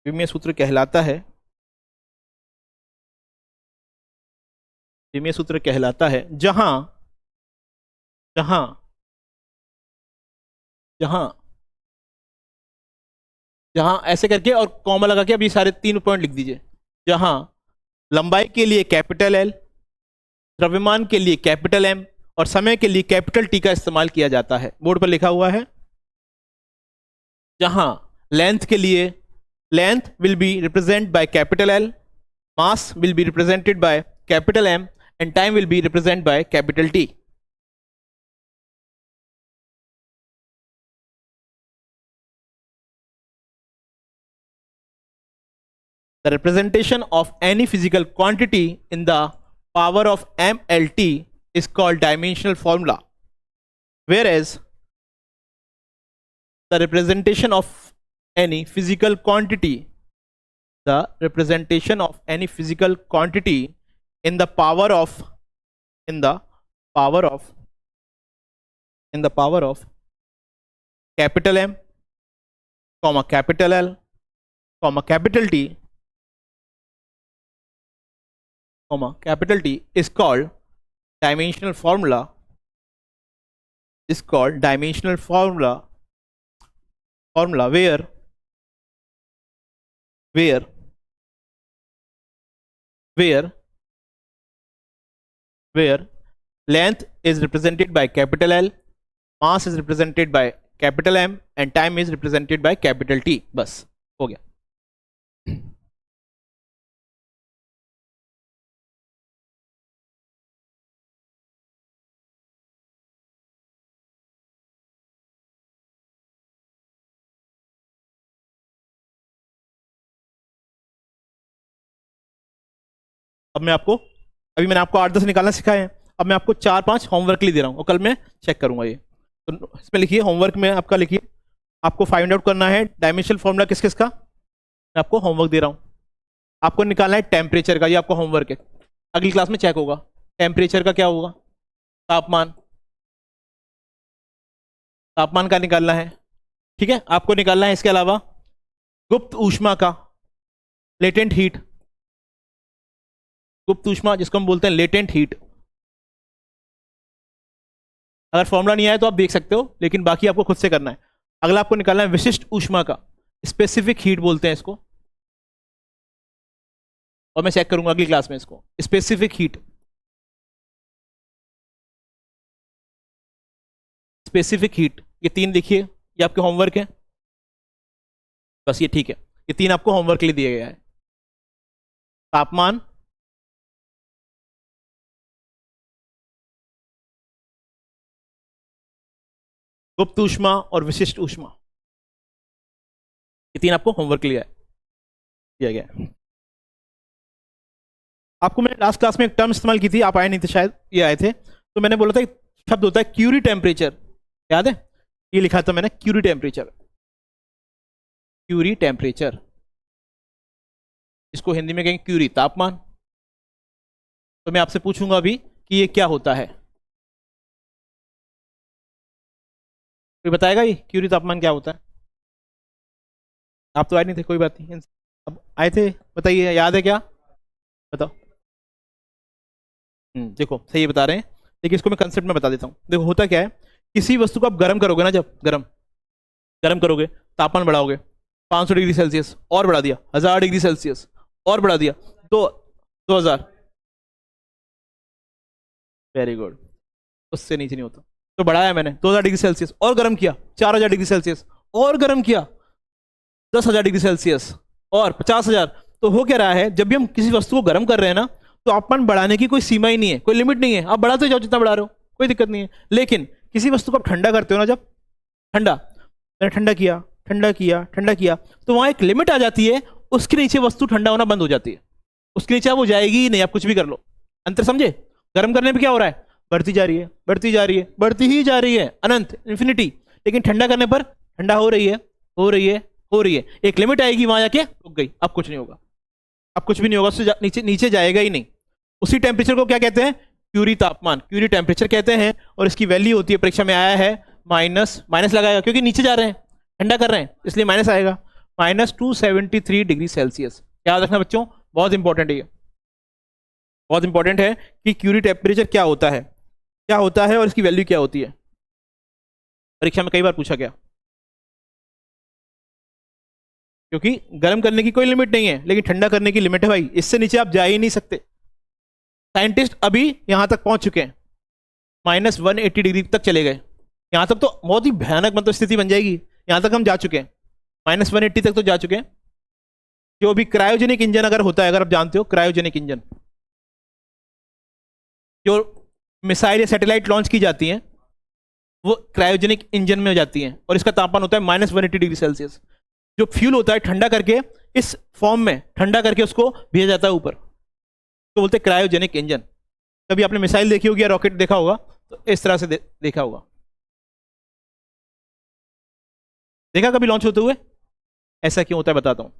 विमीय सूत्र कहलाता है, विमीय सूत्र कहलाता है, जहां जहां जहां जहां ऐसे करके और कॉमा लगा के, अब ये सारे 3 पॉइंट लिख दीजिए। जहां लंबाई के लिए कैपिटल एल, द्रव्यमान के लिए कैपिटल एम, और समय के लिए कैपिटल टी का इस्तेमाल किया जाता है, बोर्ड पर लिखा हुआ है। जहां लेंथ के लिए, length will be represent by capital L, mass will be represented by capital M, and time will be represent by capital T. The representation of any physical quantity in the power of mLt is called dimensional formula, whereas the representation of any physical quantity, the representation of any physical quantity in the power of, in the power of, in the power of capital M, comma capital L, comma capital T, comma capital T is called dimensional formula, is called dimensional formula, formula where where where length is represented by capital L, mass is represented by capital M and time is represented by capital T। बस हो गया। अब मैं आपको, अभी मैंने आपको 8-10 निकालना सिखाया है, अब मैं आपको 4-5 होमवर्क लिए दे रहा हूँ और कल मैं चेक करूंगा ये। तो इसमें लिखिए, होमवर्क में आपका लिखिए, आपको फाइंड आउट करना है डायमेंशनल फॉर्मूला किस किस का। मैं आपको होमवर्क दे रहा हूँ, आपको निकालना है टेम्परेचर का, ये आपको होमवर्क है, अगली क्लास में चेक होगा। टेम्परेचर का क्या होगा? तापमान, तापमान का निकालना है, ठीक है। आपको निकालना है इसके अलावा गुप्त ऊष्मा का, लेटेंट हीट, गुप्त ऊष्मा जिसको हम बोलते हैं लेटेंट हीट। अगर फॉर्मूला नहीं आया तो आप देख सकते हो, लेकिन बाकी आपको खुद से करना है। अगला आपको निकालना है विशिष्ट ऊष्मा का, स्पेसिफिक हीट बोलते हैं इसको, और मैं चेक करूंगा अगली क्लास में इसको, स्पेसिफिक हीट। स्पेसिफिक हीट, ये 3 देखिए, ये आपके होमवर्क है, बस ये ठीक है, ये 3 आपको होमवर्क के लिए दिया गया है। तापमान, गुप्त ऊष्मा और विशिष्ट ऊष्मा, ये 3 आपको होमवर्क के लिए दिया गया है। आपको मैंने लास्ट क्लास में एक टर्म इस्तेमाल की थी, आप आए नहीं थे शायद, ये आए थे, तो मैंने बोला था एक शब्द होता है क्यूरी टेम्परेचर, याद है? ये लिखा था मैंने, क्यूरी टेम्परेचर। क्यूरी टेम्परेचर, इसको हिंदी में कहेंगे क्यूरी, तापमान। तो मैं आपसे पूछूंगा अभी कि ये क्या होता है, कोई बताएगा ये क्यूरी तापमान क्या होता है? आप तो आए नहीं थे, कोई बात नहीं, अब आए थे, बताइए, याद है क्या? बताओ। देखो सही बता रहे हैं, लेकिन इसको मैं कंसेप्ट में बता देता हूँ। देखो होता क्या है, किसी वस्तु को आप गर्म करोगे ना, जब गर्म गर्म करोगे, तापमान बढ़ाओगे, 500 डिग्री सेल्सियस और बढ़ा दिया, 1000 डिग्री सेल्सियस और बढ़ा दिया, तो 2000, वेरी गुड, उससे नीचे नहीं होता। तो बढ़ाया मैंने 2000 डिग्री सेल्सियस और गर्म किया, 4000 डिग्री सेल्सियस और गर्म किया, 10,000 डिग्री सेल्सियस और 50,000। तो हो क्या रहा है, जब भी हम किसी वस्तु को गर्म कर रहे हैं ना, तो तापमान बढ़ाने की कोई सीमा ही नहीं है, कोई लिमिट नहीं है, आप बढ़ाते जाओ जितना बढ़ा रहे हो, कोई दिक्कत नहीं है। लेकिन किसी वस्तु को आप ठंडा करते हो ना, जब ठंडा, मैंने ठंडा किया, ठंडा किया, ठंडा किया, तो वहां एक लिमिट आ जाती है, उसके नीचे वस्तु ठंडा होना बंद हो जाती है, उसके नीचे वो जाएगी ही नहीं, आप कुछ भी कर लो। अंतर समझे? गर्म करने पे क्या हो रहा है, बढ़ती जा रही है, बढ़ती जा रही है, बढ़ती ही जा रही है, अनंत, इन्फिनिटी। लेकिन ठंडा करने पर ठंडा हो रही है, हो रही है, हो रही है, एक लिमिट आएगी, वहां जाके रुक गई, अब कुछ नहीं होगा, अब कुछ भी नहीं होगा, उससे नीचे नीचे जाएगा ही नहीं। उसी टेम्परेचर को क्या कहते हैं? क्यूरी तापमान, क्यूरी टेम्परेचर कहते हैं। और इसकी वैल्यू होती है, परीक्षा में आया है, माइनस, माइनस लगाएगा क्योंकि नीचे जा रहे हैं, ठंडा कर रहे हैं, इसलिए माइनस आएगा, -273 डिग्री सेल्सियस। याद रखना बच्चों, बहुत इंपॉर्टेंट है ये, बहुत इंपॉर्टेंट है कि क्यूरी टेम्परेचर क्या होता है, क्या होता है और इसकी वैल्यू क्या होती है। परीक्षा में कई बार पूछा गया, क्योंकि गर्म करने की कोई लिमिट नहीं है, लेकिन ठंडा करने की लिमिट है भाई, इससे नीचे आप जा ही नहीं सकते। साइंटिस्ट अभी यहां तक पहुंच चुके हैं, -180 डिग्री तक चले गए, यहां तक तो बहुत ही भयानक मतलब स्थिति बन जाएगी, यहां तक हम जा चुके हैं, -180 तक तो जा चुके हैं। जो भी क्रायोजेनिक इंजन अगर होता है, अगर आप जानते हो क्रायोजेनिक इंजन, जो मिसाइल या सैटेलाइट लॉन्च की जाती हैं, वो क्रायोजेनिक इंजन में हो जाती हैं, और इसका तापमान होता है -180 डिग्री सेल्सियस। जो फ्यूल होता है ठंडा करके, इस फॉर्म में ठंडा करके उसको भेजा जाता है ऊपर, तो बोलते हैं क्रायोजेनिक इंजन। कभी आपने मिसाइल देखी होगी या रॉकेट देखा होगा, तो इस तरह से देखा होगा, देखा कभी लॉन्च होते हुए? ऐसा क्यों होता है बताता हूं।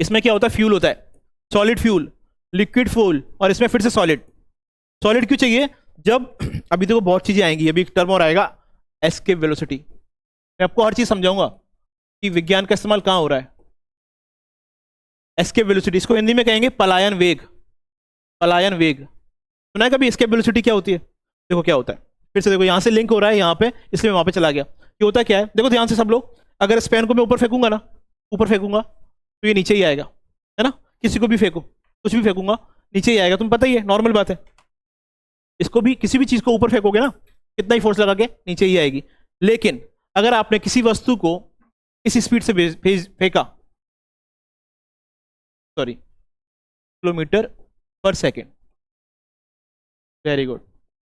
इसमें क्या होता है, फ्यूल होता है, सॉलिड फ्यूल, लिक्विड फ्यूल, और इसमें फिर से सॉलिड। सॉलिड क्यों चाहिए? जब अभी देखो बहुत चीजें आएंगी, अभी एक टर्म और आएगा, एस्केप वेलोसिटी। मैं आपको हर चीज समझाऊंगा कि विज्ञान का इस्तेमाल कहां हो रहा है। एस्केप वेलोसिटी, इसको हिंदी में कहेंगे पलायन वेग, पलायन वेग। सुना है कभी एस्केप वेलोसिटी क्या होती है? देखो क्या होता है, फिर से देखो, यहां से लिंक हो रहा है यहाँ पे, इसलिए मैं वहां पे चला गया। ये होता क्या है, देखो ध्यान से सब लोग, अगर इस पेन को मैं ऊपर फेंकूंगा ना, ऊपर फेंकूंगा तो ये नीचे ही आएगा, है ना? किसी को भी फेंको, कुछ भी फेंकूंगा नीचे ही आएगा, तुम पता ही है, नॉर्मल बात है। इसको भी, किसी भी चीज को ऊपर फेंकोगे ना, कितना ही फोर्स लगा के नीचे ही आएगी। लेकिन अगर आपने किसी वस्तु को इस स्पीड से फेंका, सॉरी, किलोमीटर पर सेकेंड, वेरी गुड,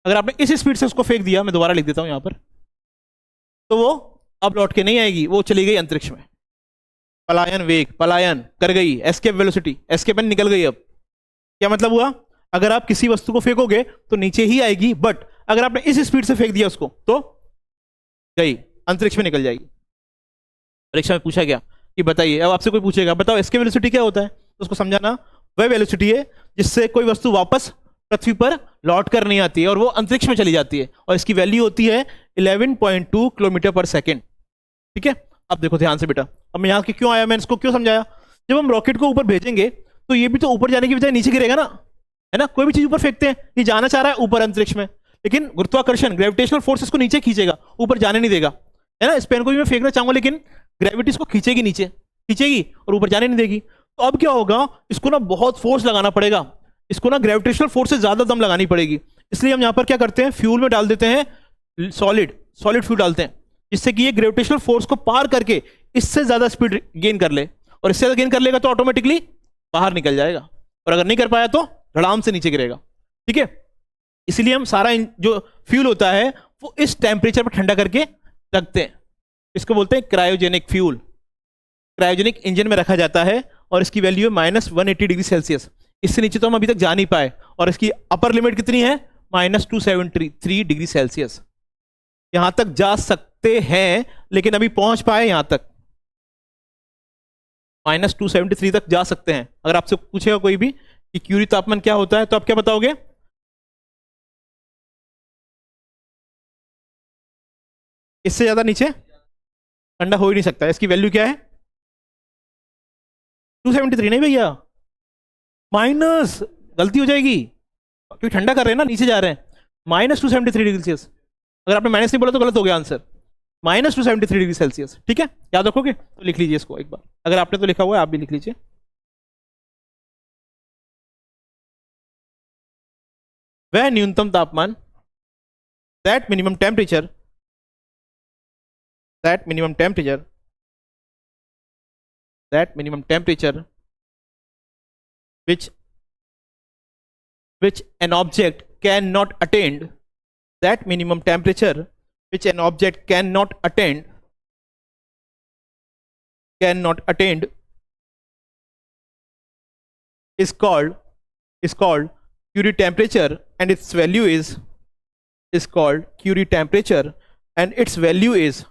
अगर आपने इस स्पीड से उसको फेंक दिया, मैं दोबारा लिख देता हूं यहां पर, तो वो अब लौट के नहीं आएगी, वो चली गई अंतरिक्ष में। पलायन वेग, पलायन कर गई, एस्केप वेलोसिटी, एस्केप निकल गई। अब क्या मतलब हुआ, अगर आप किसी वस्तु को फेंकोगे तो नीचे ही आएगी, बट अगर आपने इस स्पीड से फेंक दिया उसको तो गई, अंतरिक्ष में निकल जाएगी। परीक्षा में पूछा गया कि बताइए, अब आपसे कोई पूछेगा बताओ एस्केप वेलोसिटी क्या होता है, तो उसको समझाना वह वेलोसिटी है जिससे कोई वस्तु वापस पृथ्वी पर लौट कर नहीं आती है और वो अंतरिक्ष में चली जाती है, और इसकी वैल्यू होती है 11.2 किलोमीटर पर सेकेंड। ठीक है, अब देखो ध्यान से बेटा, अब मैं यहाँ के क्यों आया, मैंने इसको क्यों समझाया, जब हम रॉकेट को ऊपर भेजेंगे तो ये भी तो ऊपर जाने की बजाय नीचे गिरेगा ना, है ना। कोई भी चीज ऊपर फेंकते हैं, ये जाना चाह रहा है ऊपर अंतरिक्ष में, लेकिन गुरुत्वाकर्षण, ग्रेविटेशनल फोर्स इसको नीचे खींचेगा, ऊपर जाने नहीं देगा, है ना। इस पेन को भी मैं फेंकना चाहूंगा लेकिन ग्रेविटी इसको खींचेगी, नीचे खींचेगी और ऊपर जाने नहीं देगी। तो अब क्या होगा, इसको ना बहुत फोर्स लगाना पड़ेगा, इसको ना ग्रेविटेशनल फोर्स से ज्यादा दम लगानी पड़ेगी। इसलिए हम यहाँ पर क्या करते हैं, फ्यूल में डाल देते हैं सॉलिड फ्यूल डालते हैं, जिससे कि ये ग्रेविटेशनल फोर्स को पार करके इससे ज्यादा स्पीड गेन कर ले, और इससे ज्यादा गेन कर लेगा तो ऑटोमेटिकली बाहर निकल जाएगा, और अगर नहीं कर पाया तो धड़ाम से नीचे गिरेगा। ठीक है, इसलिए हम सारा जो फ्यूल होता है वो इस टेम्परेचर पर ठंडा करके रखते हैं, इसको बोलते हैं क्रायोजेनिक फ्यूल। क्रायोजेनिक इंजन में रखा जाता है और इसकी वैल्यू है -180 डिग्री सेल्सियस। इससे नीचे तो हम अभी तक जा नहीं पाए, और इसकी अपर लिमिट कितनी है, -273 डिग्री सेल्सियस। यहां तक जा सकते हैं लेकिन अभी पहुंच पाए यहां तक, -273 तक जा सकते हैं। अगर आपसे पूछेगा कोई भी कि क्यूरी तापमान क्या होता है, तो आप क्या बताओगे, इससे ज्यादा नीचे ठंडा हो ही नहीं सकता। इसकी वैल्यू क्या है, 273 नहीं भैया, माइनस, गलती हो जाएगी क्योंकि ठंडा कर रहे हैं ना, नीचे जा रहे हैं, -273 डिग्री सेल्सियस। अगर आपने माइनस नहीं बोला तो गलत हो गया आंसर, -273 डिग्री सेल्सियस। ठीक है, याद रखोगे तो लिख लीजिए इसको एक बार, अगर आपने तो लिखा हुआ है आप भी लिख लीजिए। वह न्यूनतम तापमान, that minimum temperature, that minimum temperature which an object cannot attain, that minimum temperature which an object cannot attain is called Curie temperature, and its value is called Curie temperature, and its value is,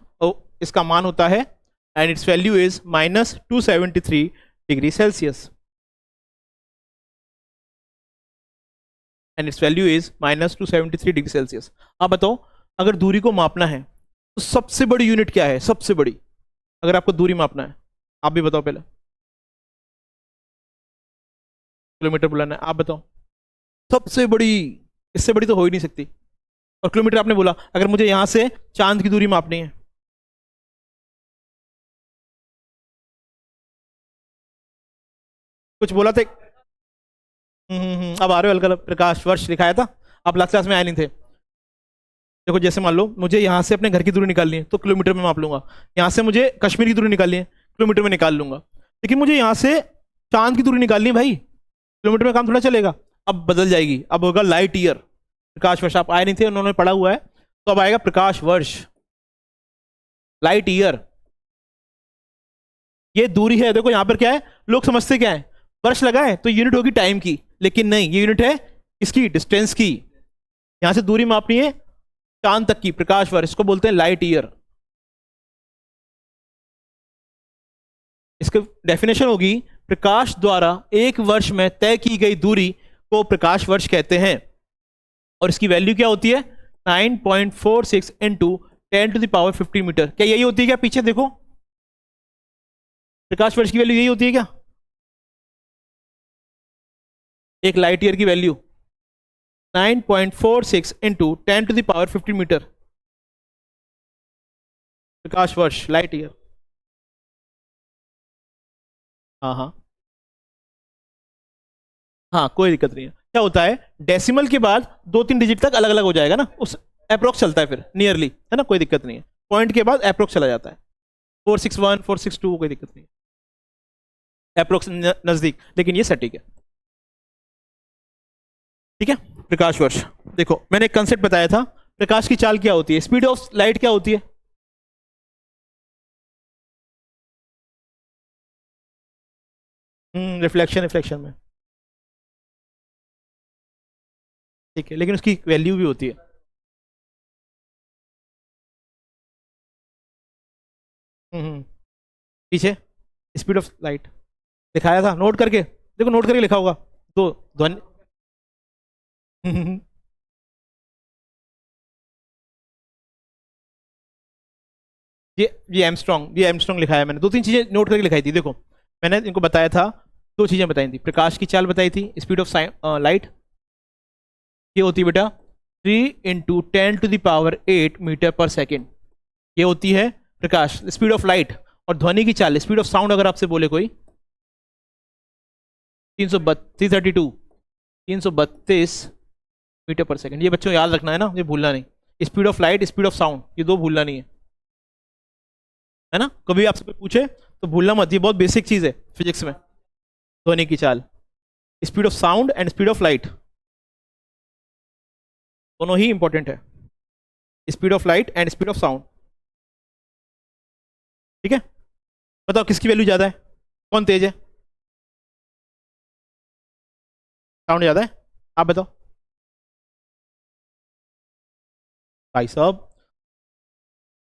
इसका मान होता है, and its value is -273 degree Celsius, and its value is -273 degree Celsius. आप बताओ, अगर दूरी को मापना है तो सबसे बड़ी यूनिट क्या है, सबसे बड़ी, अगर आपको दूरी मापना है, आप भी बताओ पहले, किलोमीटर बुलाना है, आप बताओ सबसे बड़ी, इससे बड़ी तो हो ही नहीं सकती। और किलोमीटर आपने बोला, अगर मुझे यहां से चांद की दूरी मापनी है, कुछ बोला था, अब आ रहे हो हल्का, प्रकाश वर्ष लिखाया था, आप लास्ट क्लास में आए नहीं थे। देखो जैसे मान लो मुझे यहाँ से अपने घर की दूरी निकालनी है तो किलोमीटर में माप लूंगा, यहाँ से मुझे कश्मीर की दूरी निकालनी है किलोमीटर में निकाल लूंगा, लेकिन मुझे यहाँ से चांद की दूरी निकालनी है भाई, किलोमीटर में काम थोड़ा चलेगा, अब बदल जाएगी, अब होगा लाइट ईयर, प्रकाश वर्ष। आप आए नहीं थे, उन्होंने पढ़ा हुआ है, तो अब आएगा प्रकाश वर्ष, लाइट ईयर, ये दूरी है। देखो यहाँ पर क्या है, लोग समझते क्या है, वर्ष लगा है तो यूनिट होगी टाइम की, लेकिन नहीं, ये यूनिट है इसकी, डिस्टेंस की। यहां से दूरी मापनी है चांद तक की, प्रकाश वर्ष, इसको बोलते हैं लाइट ईयर। इसकी डेफिनेशन होगी, प्रकाश द्वारा एक वर्ष में तय की गई दूरी को प्रकाश वर्ष कहते हैं, और इसकी वैल्यू क्या होती है, 9.46 इंटू 10⁻50 मीटर। क्या यही होती है क्या, पीछे देखो, प्रकाश वर्ष की वैल्यू यही होती है क्या, एक लाइट ईयर की वैल्यू 9.46 इंटू 10⁻50 मीटर, प्रकाश वर्ष, लाइट ईयर। हाँ कोई दिक्कत नहीं है। क्या होता है, डेसिमल के बाद 2-3 डिजिट तक अलग अलग हो जाएगा ना, उस अप्रोक्स चलता है फिर नियरली, है ना, कोई दिक्कत नहीं है, पॉइंट के बाद अप्रोक्स चला जाता है, 461 462 कोई दिक्कत नहीं है, अप्रोक्स नजदीक, लेकिन ये सटीक है। ठीक है, प्रकाश वर्ष। देखो मैंने एक कंसेप्ट बताया था, प्रकाश की चाल क्या होती है, स्पीड ऑफ लाइट क्या होती है? रिफ्लेक्शन रिफ्लेक्शन में, ठीक है, लेकिन उसकी वैल्यू भी होती है। पीछे स्पीड ऑफ लाइट दिखाया था, नोट करके देखो, नोट करके लिखा होगा तो ध्वनि। ये एमस्ट्रॉन्ग लिखा है मैंने, दो तीन चीजें नोट करके लिखाई थी, देखो मैंने इनको बताया था, दो चीजें बताई थी, प्रकाश की चाल बताई थी, स्पीड ऑफ लाइट ये होती है बेटा 3 × 10⁸ मीटर पर सेकेंड, ये होती है प्रकाश स्पीड ऑफ लाइट। और ध्वनि की चाल स्पीड ऑफ साउंड अगर आपसे बोले कोई 332 मीटर पर सेकेंड, ये बच्चों याद रखना है ना, ये भूलना नहीं, speed of light speed of sound ये दो भूलना नहीं है ना, कभी आपसे कोई पूछे तो भूलना मत, ये बहुत बेसिक चीज है फिजिक्स में, ध्वनि की चाल, speed of sound and speed of light दोनों ही इंपॉर्टेंट है, speed of light and speed of sound. ठीक है, बताओ किसकी वैल्यू ज्यादा है, कौन तेज है? साउंड ज्यादा है, आप बताओ भाई साहब,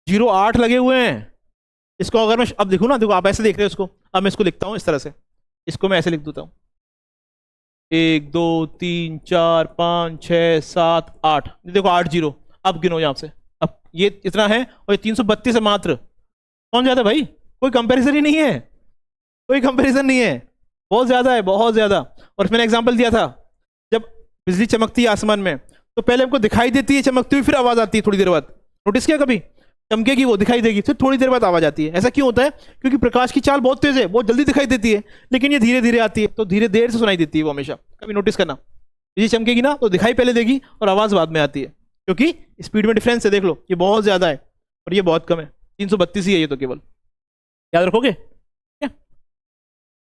0.8 लगे हुए हैं, इसको अगर मैं अब देखूँ ना, देखो आप ऐसे देख रहे हो इसको, अब मैं इसको लिखता हूँ इस तरह से, इसको मैं ऐसे लिख देता हूँ 1 2 3 4 5 6 7 8, देखो 8 0, अब गिनो यहाँ से, अब ये इतना है और ये 332 है मात्र, कौन ज्यादा भाई? कोई कंपैरिजन ही नहीं है, कोई कंपैरिजन नहीं है, बहुत ज्यादा है, बहुत ज्यादा। और मैंने एग्जांपल दिया था, जब बिजली चमकती है आसमान में तो पहले हमको दिखाई देती है चमकती हुई, फिर आवाज आती है थोड़ी देर बाद, नोटिस किया कभी? चमकेगी वो दिखाई देगी, फिर थोड़ी देर बाद आवाज आती है, ऐसा क्यों होता है? क्योंकि प्रकाश की चाल बहुत तेज है, बहुत जल्दी दिखाई देती है, लेकिन ये धीरे धीरे आती है, तो धीरे देर से सुनाई देती है वो हमेशा, कभी नोटिस करना, ये चमकेगी ना तो दिखाई पहले देगी और आवाज बाद में आती है, क्योंकि स्पीड में डिफरेंस है, देख लो ये बहुत ज्यादा है और ये बहुत कम है, 332 ही है ये तो, केवल याद रखोगे? ठीक है,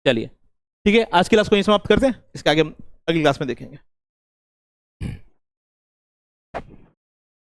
चलिए ठीक है, आज की क्लास को यहीं समाप्त करते हैं, इसके आगे हम अगली क्लास में देखेंगे।